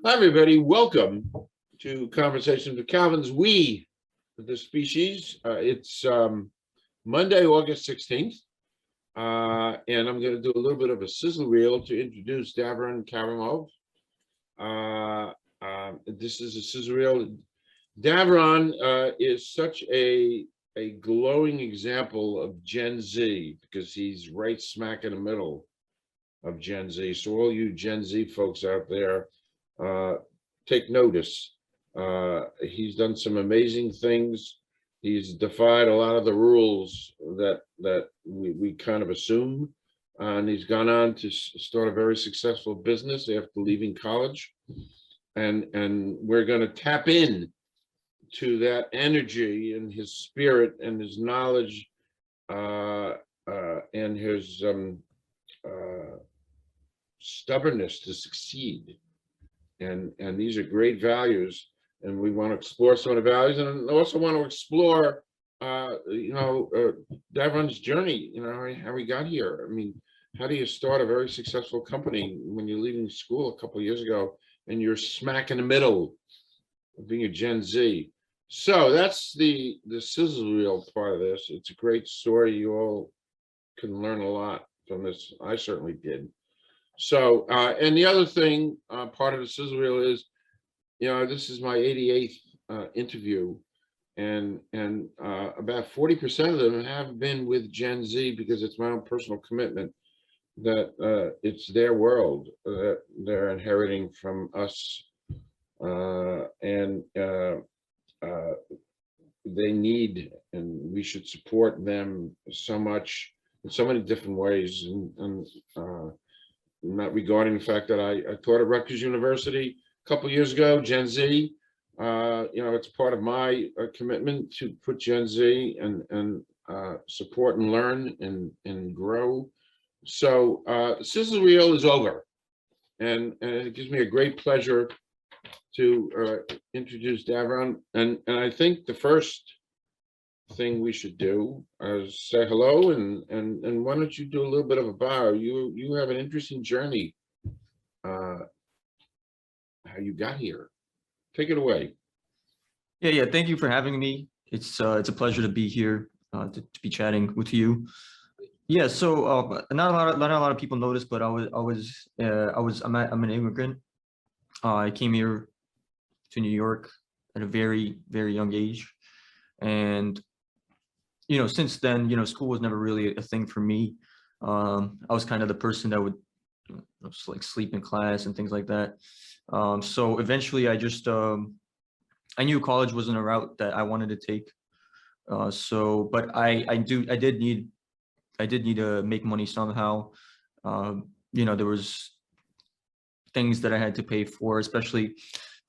Hi, everybody. Welcome to Conversations with Calvin's We, the species. It's Monday, August 16th, and I'm going to do a little bit of a sizzle reel to introduce DAVRON KARIMOV. This is a sizzle reel. DAVRON is such a glowing example of Gen Z because he's right smack in the middle of Gen Z. So all you Gen Z folks out there, take notice. He's done some amazing things. He's defied a lot of the rules that we kind of assume, and he's gone on to start a very successful business after leaving college. And we're going to tap in to that energy and his spirit and his knowledge and his stubbornness to succeed. And these are great values, and we want to explore some of the values, and also want to explore DAVRON's journey, how we got here. I mean, how do you start a very successful company when you're leaving school a couple of years ago and you're smack in the middle of being a Gen Z? So that's the sizzle reel part of this. It's a great story. You all can learn a lot from this. I certainly did. So, and the other thing, part of the sizzle reel is, this is my 88th interview, and about 40% of them have been with Gen Z because it's my own personal commitment that it's their world that they're inheriting from us, and they need, and we should support them so much in so many different ways, and not regarding the fact that I taught at Rutgers University a couple of years ago, Gen Z. It's part of my commitment to put Gen Z and support and learn and grow. So sizzle reel is over, and it gives me a great pleasure to introduce DAVRON. And I think the first thing we should do is say hello, and why don't you do a little bit of a bio? You have an interesting journey, how you got here. Take it away. Yeah, thank you for having me. It's a pleasure to be here, to be chatting with you. Yeah, so not a lot of people notice, but I'm an immigrant. I came here to New York at a very young age, and since then, school was never really a thing for me. I was kind of the person that would just like sleep in class and things like that. So eventually I just, I knew college wasn't a route that I wanted to take. But I did need to make money somehow. There was things that I had to pay for, especially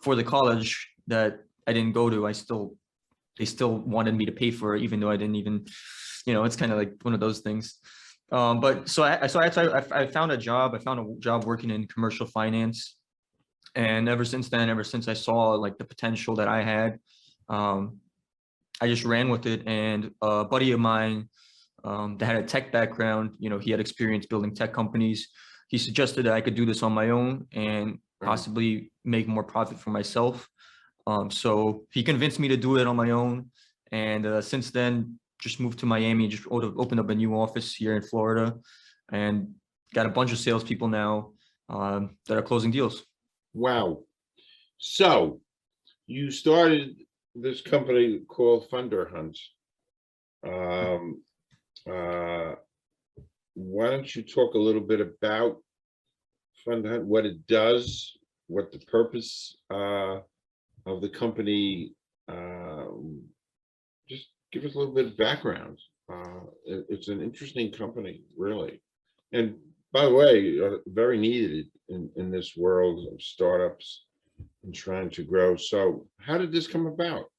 for the college that I didn't go to. They still wanted me to pay for it, even though I didn't even, it's kind of like one of those things. But so I found a job. I found a job working in commercial finance, and ever since I saw like the potential that I had, I just ran with it. And a buddy of mine that had a tech background, he had experience building tech companies. He suggested that I could do this on my own and possibly make more profit for myself. So he convinced me to do it on my own, and since then just moved to Miami, just opened up a new office here in Florida, and got a bunch of salespeople now that are closing deals. Wow. So you started this company called FunderHunt. Why don't you talk a little bit about FunderHunt, what it does, what the purpose of the company, just give us a little bit of background. It's an interesting company, really. And by the way, very needed in this world of startups and trying to grow. So how did this come about?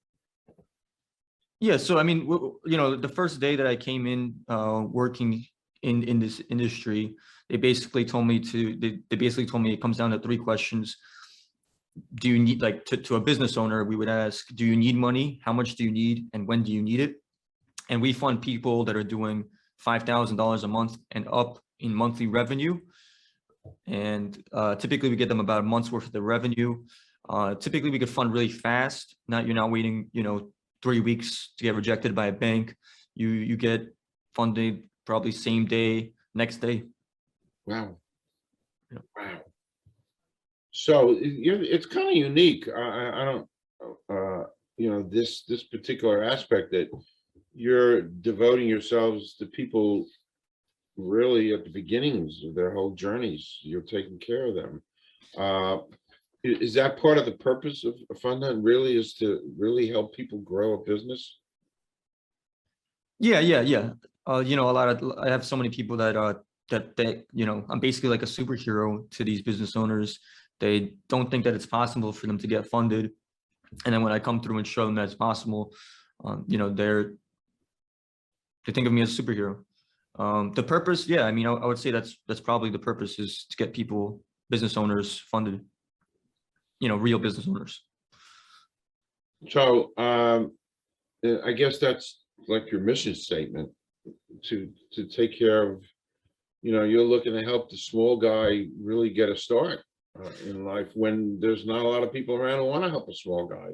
Yeah, so I mean, the first day that I came in working in this industry, they basically told me it comes down to 3 questions. Do you need, like, to a business owner, we would ask, do you need money? How much do you need? And when do you need it? And we fund people that are doing $5,000 a month and up in monthly revenue and typically we get them about a month's worth of the revenue. Typically we could fund really fast. You're not waiting, 3 weeks to get rejected by a bank. You get funded probably same day, next day. Wow. Yeah. Wow. So it's kind of unique. I don't, this particular aspect that you're devoting yourselves to people really at the beginnings of their whole journeys. You're taking care of them. Is that part of the purpose of FunderHunt? Really, is to really help people grow a business? Yeah. I have so many people that I'm basically like a superhero to these business owners. They don't think that it's possible for them to get funded, and then when I come through and show them that it's possible, they think of me as a superhero. The purpose, yeah, I mean, I would say that's probably the purpose, is to get people, business owners, funded. Real business owners. So I guess that's like your mission statement, to take care of, you're looking to help the small guy really get a start in life, when there's not a lot of people around who want to help a small guy.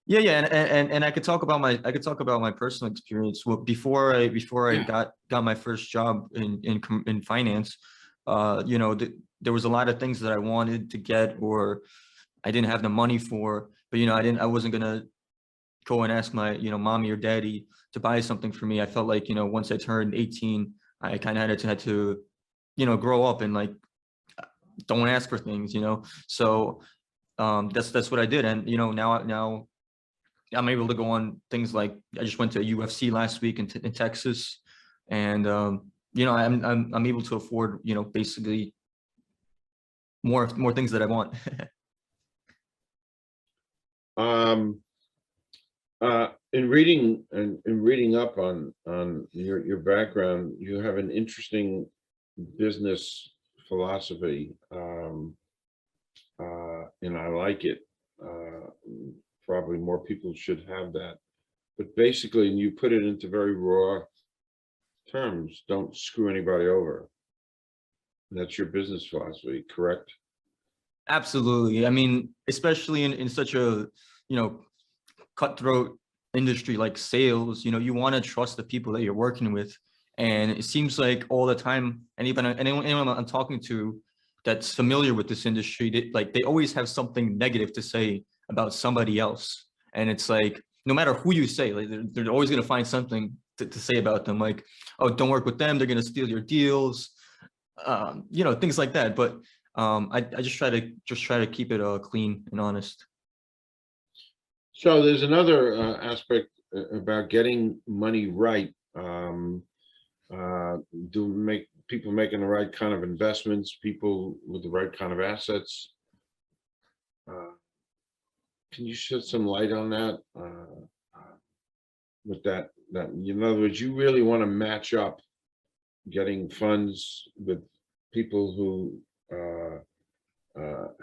Yeah, and I could talk about my personal experience. Well, before I got my first job in finance, there was a lot of things that I wanted to get, or I didn't have the money for, but I wasn't gonna go and ask my mommy or daddy to buy something for me. I felt like once I turned 18, I kind of had to grow up and like don't ask for things, so that's what I did. And now I'm able to go on things like, I just went to UFC last week in Texas, and I'm able to afford basically more things that I want. In reading up on your background, you have an interesting business philosophy, and I like it. Probably more people should have that. But basically, and you put it into very raw terms, don't screw anybody over. That's your business philosophy, correct? Absolutely. I mean, especially in such a cutthroat industry like sales, you want to trust the people that you're working with. And it seems like all the time, anyone I'm talking to that's familiar with this industry, they always have something negative to say about somebody else. And it's like, no matter who you say, like they're always going to find something to say about them. Like, oh, don't work with them, they're going to steal your deals, things like that. But I just try to keep it clean and honest. So there's another aspect about getting money right. Make people making the right kind of investments, people with the right kind of assets. Can you shed some light on that? With that, in other words, you really want to match up getting funds with people who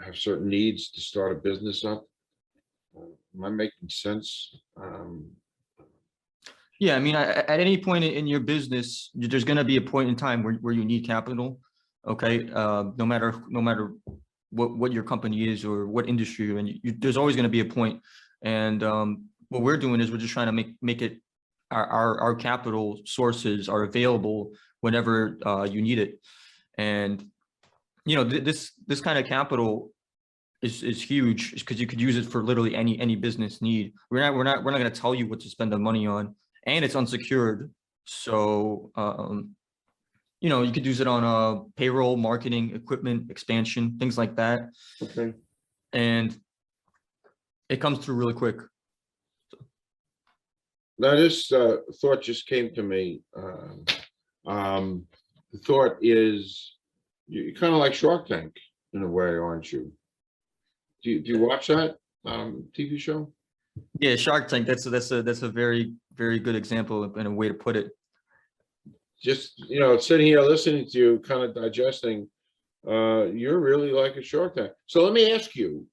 have certain needs to start a business up. Am I making sense? Yeah, I mean, at any point in your business, there's going to be a point in time where you need capital. Okay, no matter what your company is or what industry you're in, there's always going to be a point. And what we're doing is we're just trying to make it, our capital sources are available whenever you need it. And this kind of capital is huge, because you could use it for literally any business need. We're not going to tell you what to spend the money on, and it's unsecured. So you could use it on payroll, marketing, equipment, expansion, things like that. Okay. And it comes through really quick. Now this thought just came to me. The thought is, you're kind of like Shark Tank in a way, aren't you? Do you watch that TV show? Yeah, Shark Tank. That's a very, very good example and a way to put it. Just sitting here listening to you, kind of digesting. You're really like a Shark Tank. So let me ask you,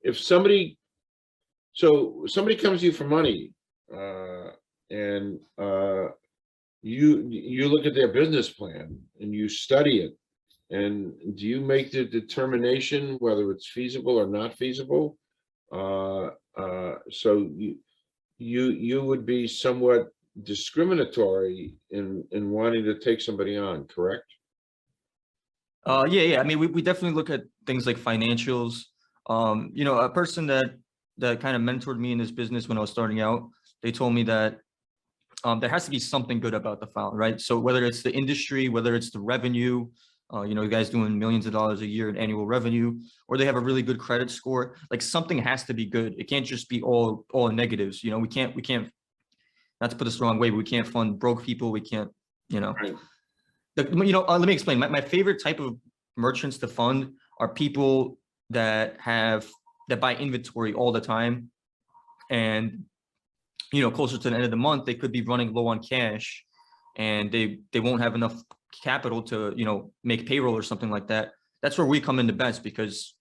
if somebody comes to you for money, and you look at their business plan and you study it, And do you make the determination whether it's feasible or not feasible? So you would be somewhat discriminatory in wanting to take somebody on, correct? Yeah. I mean, we definitely look at things like financials. You know, a person that kind of mentored me in this business when I was starting out, they told me that there has to be something good about the file, right? So whether it's the industry, whether it's the revenue, you know, you guys doing millions of dollars a year in annual revenue, or they have a really good credit score, like something has to be good. It can't just be all negatives. You know, we can't, not to put this the wrong way, but we can't fund broke people. We can't, you know, Right. you know, let me explain. My favorite type of merchants to fund are people that buy inventory all the time, and you know, closer to the end of the month, they could be running low on cash, and they won't have enough capital to, you know, make payroll or something like that. That's where we come in the best, because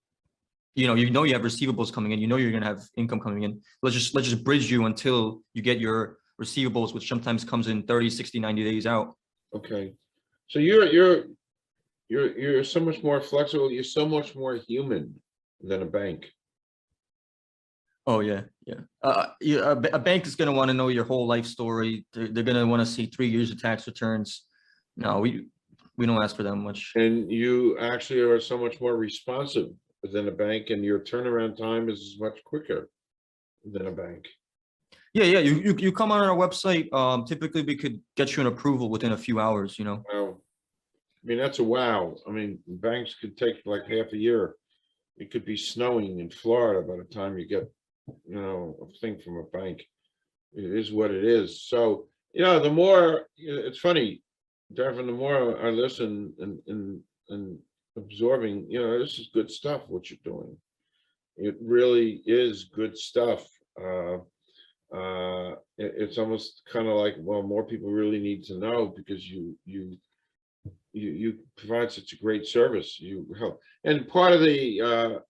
you know you have receivables coming in, you know you're gonna have income coming in. Let's just bridge you until you get your receivables, which sometimes comes in 30, 60, 90 days out. Okay. So you're so much more flexible. You're so much more human than a bank. Oh yeah. Yeah, a bank is going to want to know your whole life story. They're going to want to see 3 years of tax returns. No, we don't ask for that much. And you actually are so much more responsive than a bank, and your turnaround time is much quicker than a bank. Yeah. You come on our website. Typically we could get you an approval within a few hours. You know. Wow. I mean, that's a wow. I mean, banks could take like half a year. It could be snowing in Florida by the time you get, you know, a thing from a bank. It is what it is. So, you know, the more, it's funny, Devin, the more I listen and absorbing, you know, this is good stuff, what you're doing. It really is good stuff. It's almost kind of like, well, more people really need to know, because you provide such a great service. You help, and part of the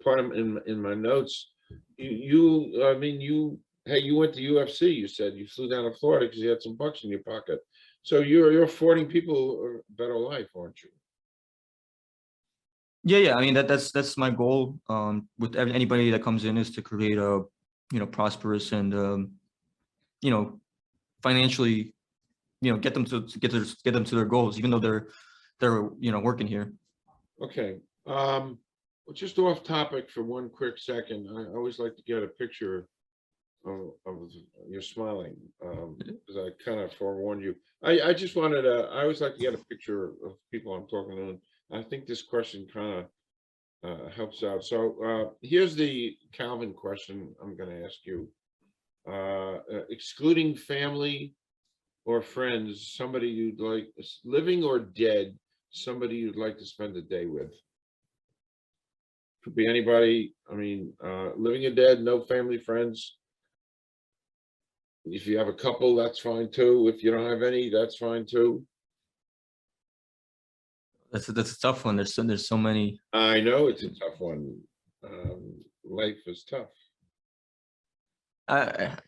part of in my notes, I mean, hey, you went to UFC. You said you flew down to Florida because you had some bucks in your pocket. So you're affording people a better life, aren't you? Yeah. I mean that's my goal. With anybody that comes in, is to create a, you know, prosperous and you know, financially, you know, get them to get them to their goals, even though they're you know working here. Okay. Well, just off topic for one quick second, I always like to get a picture of you're smiling, because I kind of forewarned you. I just wanted to, I always like to get a picture of people I'm talking to. And I think this question kind of helps out. So here's the Calvin question I'm going to ask you. Excluding family or friends, somebody you'd like, living or dead, somebody you'd like to spend a day with. Could be anybody. I mean, living or dead, no family, friends. If you have a couple, that's fine too. If you don't have any, that's fine too. That's a tough one. There's so many. I know it's a tough one. Life is tough. I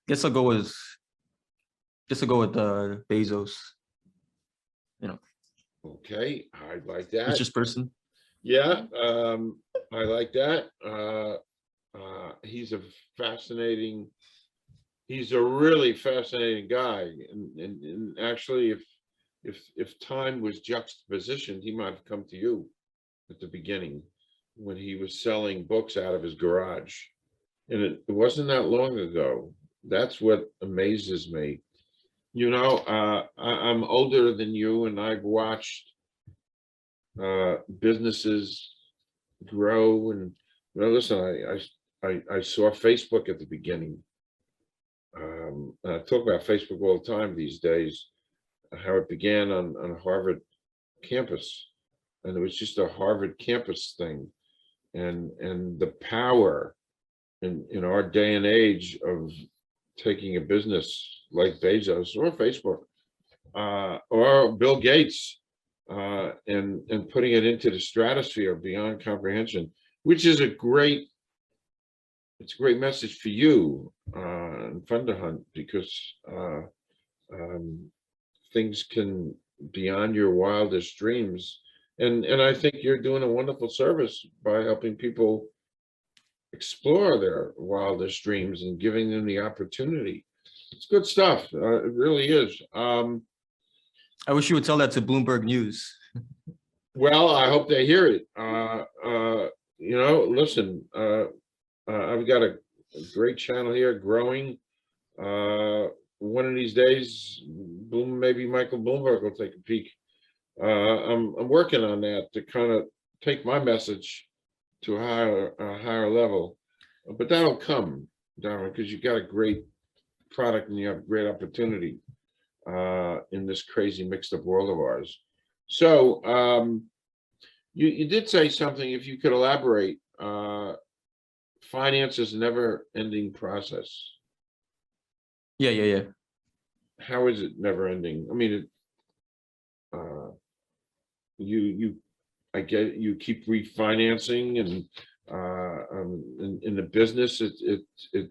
guess I'll go with Bezos. You know, Okay, I like that. richest person. Yeah, I like that. He's a fascinating, he's a really fascinating guy. And actually, if time was juxtapositioned, he might have come to you at the beginning when he was selling books out of his garage. And it wasn't that long ago. That's what amazes me. You know, I'm older than you, and I've watched businesses grow. And you know, listen, I saw Facebook at the beginning. And I talk about Facebook all the time these days, how it began on a Harvard campus, and it was just a Harvard campus thing. And the power in our day and age of taking a business like Bezos or Facebook or Bill Gates and putting it into the stratosphere beyond comprehension, which is it's a great message for you and FunderHunt, because things can beyond your wildest dreams. And I think you're doing a wonderful service by helping people explore their wildest dreams and giving them the opportunity. It's good stuff. It really is. I wish you would tell that to Bloomberg News. Well, I hope they hear it. Listen, I've got a great channel here growing. One of these days, maybe Michael Bloomberg will take a peek. I'm working on that to kind of take my message to a higher level, but that'll come, Darren, because you've got a great product and you have great opportunity in this crazy mixed up world of ours. So you did say something, if you could elaborate. Finance is a never-ending process. Yeah. How is it never ending? I mean, I get you keep refinancing, and in the business, it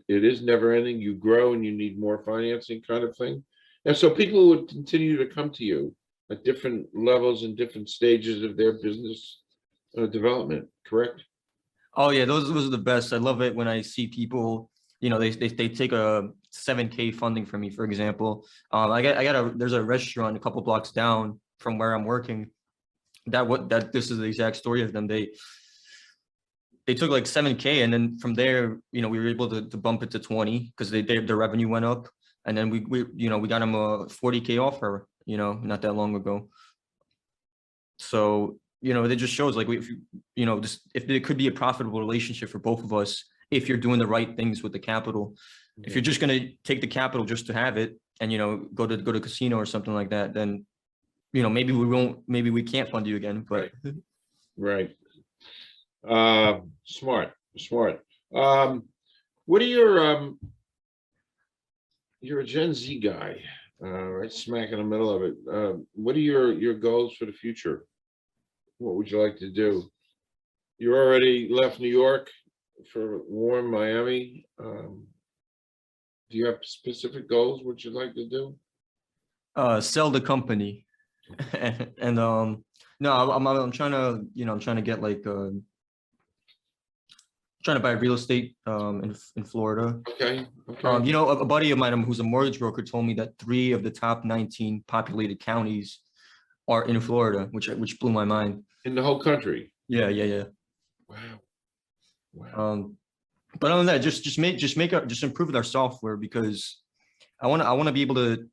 is never ending. You grow and you need more financing, kind of thing. And so people would continue to come to you at different levels and different stages of their business development, correct? Oh yeah, those are the best. I love it when I see people, they take a 7K funding from me, for example. There's a restaurant a couple blocks down from where I'm working. This is the exact story of them. They took like 7K, and then from there, we were able to bump it to 20 because their revenue went up, and then we got them a 40K offer, not that long ago. So it just shows like if it could be a profitable relationship for both of us if you're doing the right things with the capital. If you're just going to take the capital just to have it and go to casino or something like that, then maybe we can't fund you again. But right. Smart. What are you're a Gen Z guy, right smack in the middle of it. What are your goals for the future? What would you like to do? You already left New York for warm Miami. Do you have specific goals? What you'd like to do? Sell the company. And no, I'm trying to get like trying to buy real estate in Florida. Okay. A buddy of mine who's a mortgage broker told me that 3 of the top 19 populated counties are in Florida, which blew my mind. In the whole country? Yeah. Wow. But other than that, just improve our software, because I want to be able to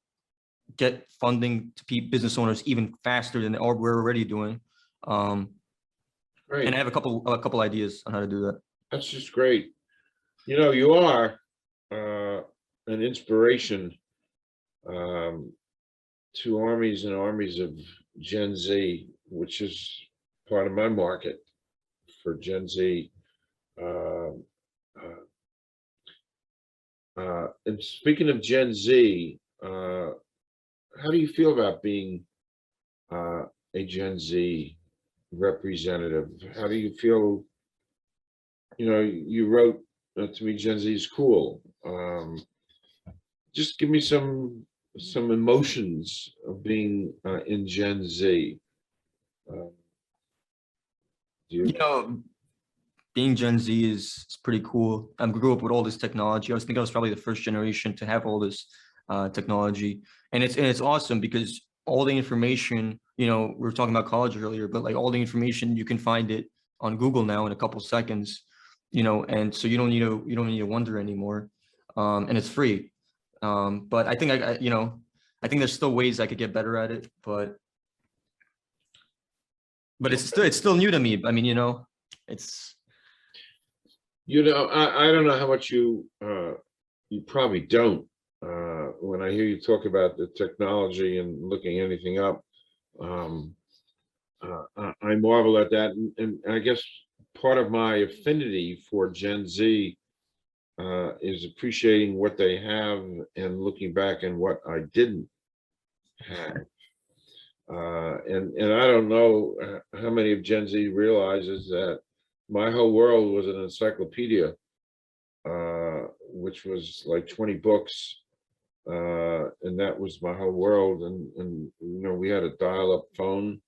get funding to business owners even faster than we're already doing. Great. And I have a couple ideas on how to do that. That's just great. You are an inspiration to armies and armies of Gen Z, which is part of my market for Gen Z. And speaking of Gen Z, how do you feel about being a Gen Z representative? How do you feel? You wrote to me, Gen Z is cool. Just give me some emotions of being in Gen Z. Being Gen Z is pretty cool. I grew up with all this technology. I was probably the first generation to have all this technology, and it's awesome because all the information, we were talking about college earlier, but like all the information, you can find it on Google now in a couple seconds, and so you don't need to wonder anymore, and it's free. But I think I think there's still ways I could get better at it, but it's still new to me. I mean, it's. I don't know how much you probably don't. When I hear you talk about the technology and looking anything up, I marvel at that, and I guess part of my affinity for Gen Z is appreciating what they have and looking back and what I didn't have. And I don't know how many of Gen Z realizes that my whole world was an encyclopedia, which was like 20 books and that was my whole world. And you know, we had a dial-up phone,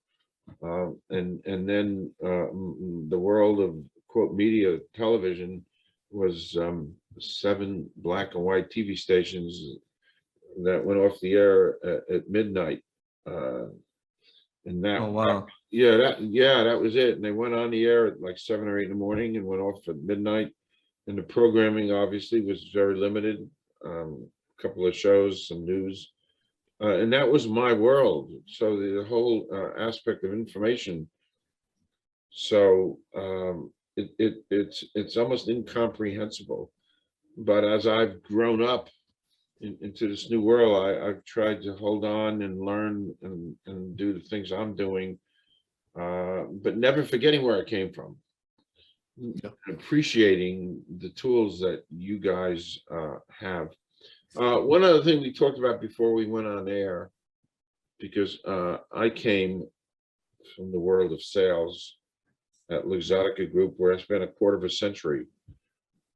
and then the world of quote media television was 7 black and white TV stations that went off the air at midnight. And that, Oh, wow. yeah, that was it. And they went on the air at like 7 or 8 in the morning and went off at midnight. And the programming obviously was very limited. A couple of shows, some news, and that was my world. So the whole aspect of information. So it's almost incomprehensible. But as I've grown up into this new world, I've tried to hold on and learn and do the things I'm doing, but never forgetting where I came from. Yeah. Appreciating the tools that you guys have. One other thing we talked about before we went on air, because I came from the world of sales at Luxottica Group, where I spent a quarter of a century.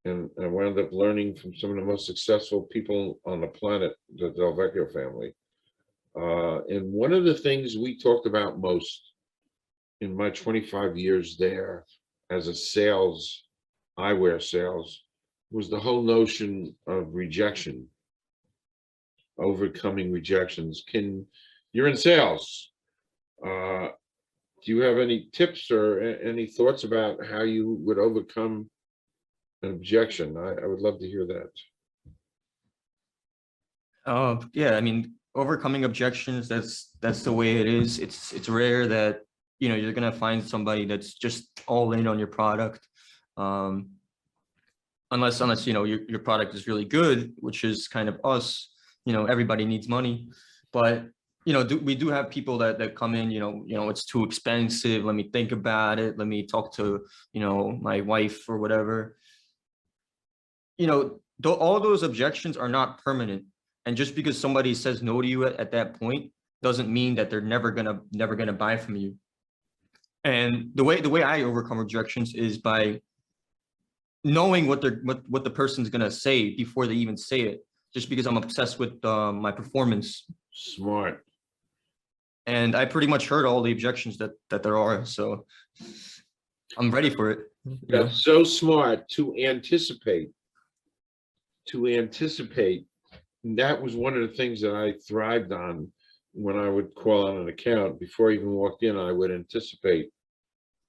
And I wound up learning from some of the most successful people on the planet, the Del Vecchio family. And one of the things we talked about most in my 25 years there as a sales, eyewear sales, was the whole notion of rejection, overcoming rejections. You're in sales. Do you have any tips or any thoughts about how you would overcome an objection? I would love to hear that. Yeah, I mean, overcoming objections, that's the way it is. It's rare that, you know, you're gonna find somebody that's just all in on your product. Unless you know your product is really good, which is kind of us. You know, everybody needs money, but you know, we do have people that come in, you know, it's too expensive. Let me think about it. Let me talk to, you know, my wife or whatever. You know, all those objections are not permanent. And just because somebody says no to you at that point doesn't mean that they're never gonna buy from you. And the way I overcome objections is by knowing what the person's gonna say before they even say it. Just because I'm obsessed with my performance. Smart. And I pretty much heard all the objections that there are, so I'm ready for it. That's so smart to anticipate. To anticipate. That was one of the things that I thrived on when I would call on an account. Before I even walked in, I would anticipate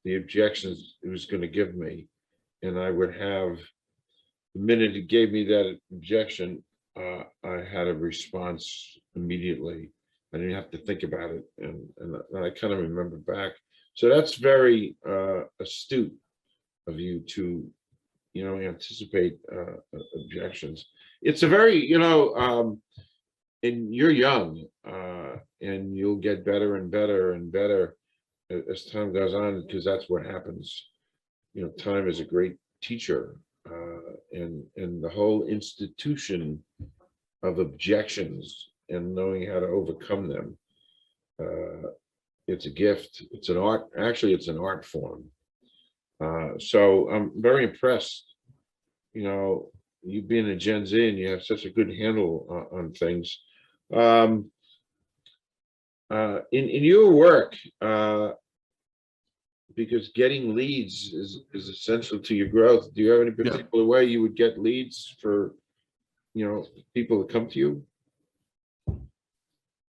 the objections it was going to give me, and I would have, the minute it gave me that objection, I had a response immediately. I didn't have to think about it, and I kind of remember back. So that's very astute of you to, you know, anticipate objections. It's a very, you know, and you're young, and you'll get better and better and better as time goes on, because that's what happens. You know, time is a great teacher, and the whole institution of objections and knowing how to overcome them. It's a gift. It's an art. Actually, it's an art form. So I'm very impressed. You know, you being a Gen Z and you have such a good handle on things. In your work, because getting leads is essential to your growth. Do you have any particular way you would get leads for, you know, people that come to you?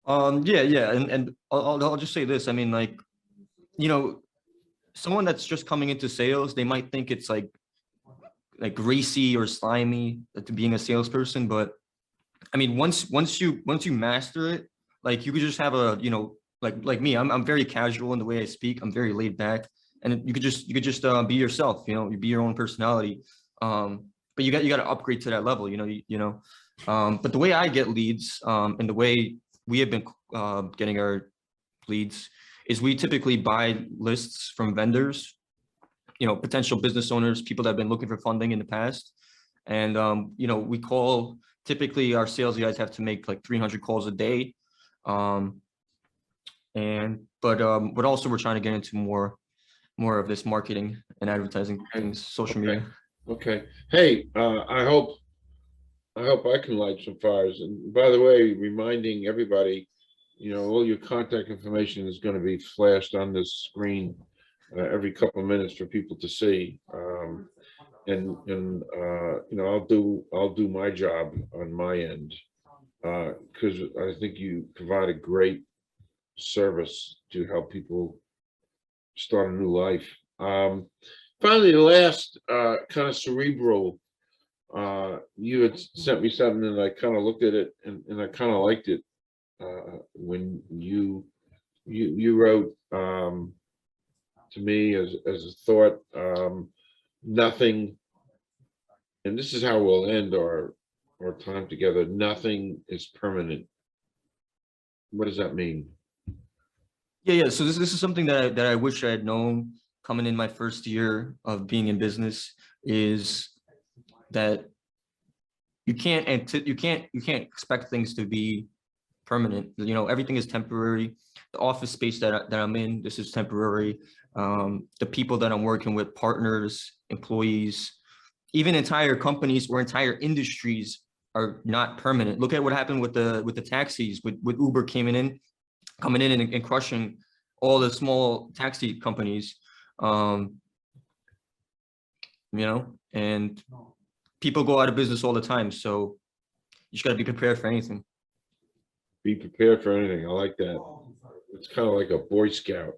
Yeah, and I'll just say this. I mean, like, you know, someone that's just coming into sales, they might think it's like greasy or slimy to being a salesperson, but I mean, once you master it, like you could just have a, you know, like me, I'm very casual in the way I speak. I'm very laid back, and you could just be yourself. You know, you be your own personality. But you got to upgrade to that level. You know. But the way I get leads, and the way we have been getting our leads is we typically buy lists from vendors, you know, potential business owners, people that have been looking for funding in the past. And, you know, we call, typically our sales guys have to make like 300 calls a day. But also we're trying to get into more of this marketing and advertising things, social media. Okay. Hey, I hope I hope I can light some fires. And by the way, reminding everybody, all your contact information is going to be flashed on this screen every couple of minutes for people to see. I'll do my job on my end because I think you provide a great service to help people start a new life. Finally, the last kind of cerebral, you had sent me something and I kind of looked at it and I kind of liked it when you wrote to me as a thought, nothing, and this is how we'll end our time together. Nothing is permanent. What does that mean? Yeah. So this is something that I wish I had known coming in my first year of being in business, is that you can't expect things to be permanent. Everything is temporary. The office space that I'm in, this is temporary. The people that I'm working with, partners, employees, even entire companies or entire industries are not permanent. Look at what happened with the taxis, with Uber coming in and crushing all the small taxi companies. And people go out of business all the time. So you just got to be prepared for anything. Be prepared for anything. I like that. It's kind of like a Boy Scout.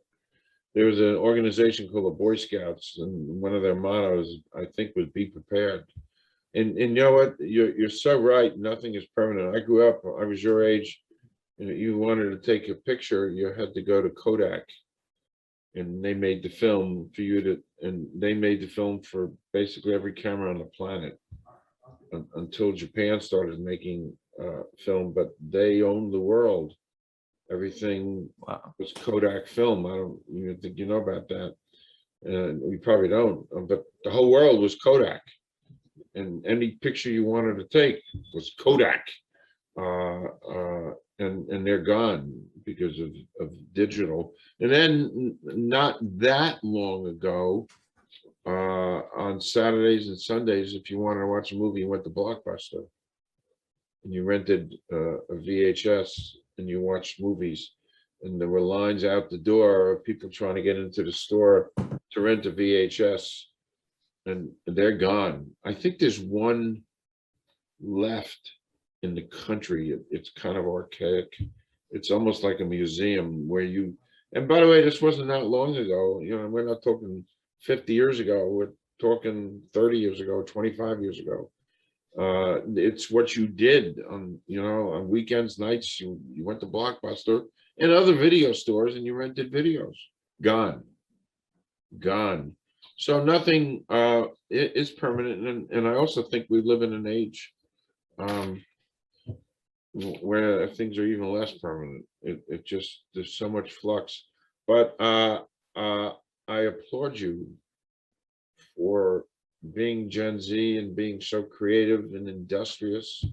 There was an organization called the Boy Scouts, and one of their mottos, I think, was "Be prepared." And you know what? You're so right. Nothing is permanent. I grew up. I was your age. And you wanted to take a picture, you had to go to Kodak, and they made the film for you to. And they made the film for basically every camera on the planet until Japan started making film. But they owned the world. Everything was Kodak film. I don't even think you know about that. We probably don't, but the whole world was Kodak, and any picture you wanted to take was Kodak, and they're gone because of digital. And then not that long ago, on Saturdays and Sundays, if you wanted to watch a movie, you went to Blockbuster, and you rented a VHS, and you watched movies, and there were lines out the door of people trying to get into the store to rent a VHS, and they're gone. I think there's one left in the country. It's kind of archaic. It's almost like a museum where you, and by the way, this wasn't that long ago. We're not talking 50 years ago. We're talking 30 years ago, 25 years ago. It's what you did on weekends, nights. You went to Blockbuster and other video stores and you rented videos. Gone. So nothing is permanent, and I also think we live in an age where things are even less permanent. It just, there's so much flux. But I applaud you for being Gen Z and being so creative and industrious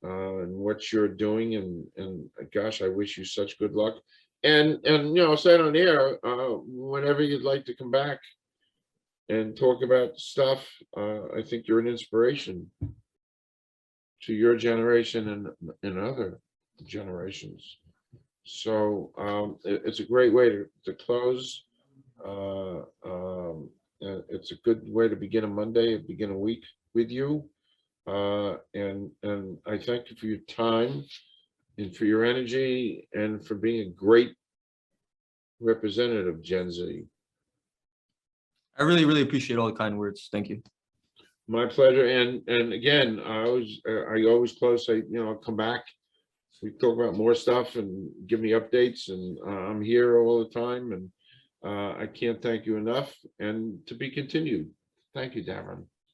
in what you're doing, and gosh, I wish you such good luck. And say it on air whenever you'd like to come back and talk about stuff. I think you're an inspiration to your generation and other generations. So it's a great way to close. It's a good way to begin a Monday, begin a week with you. And I thank you for your time and for your energy and for being a great representative of Gen Z. I really, really appreciate all the kind words. Thank you. My pleasure. And again, I always close, say, I'll come back. We talk about more stuff and give me updates, and I'm here all the time, and I can't thank you enough, and to be continued. Thank you, Davron.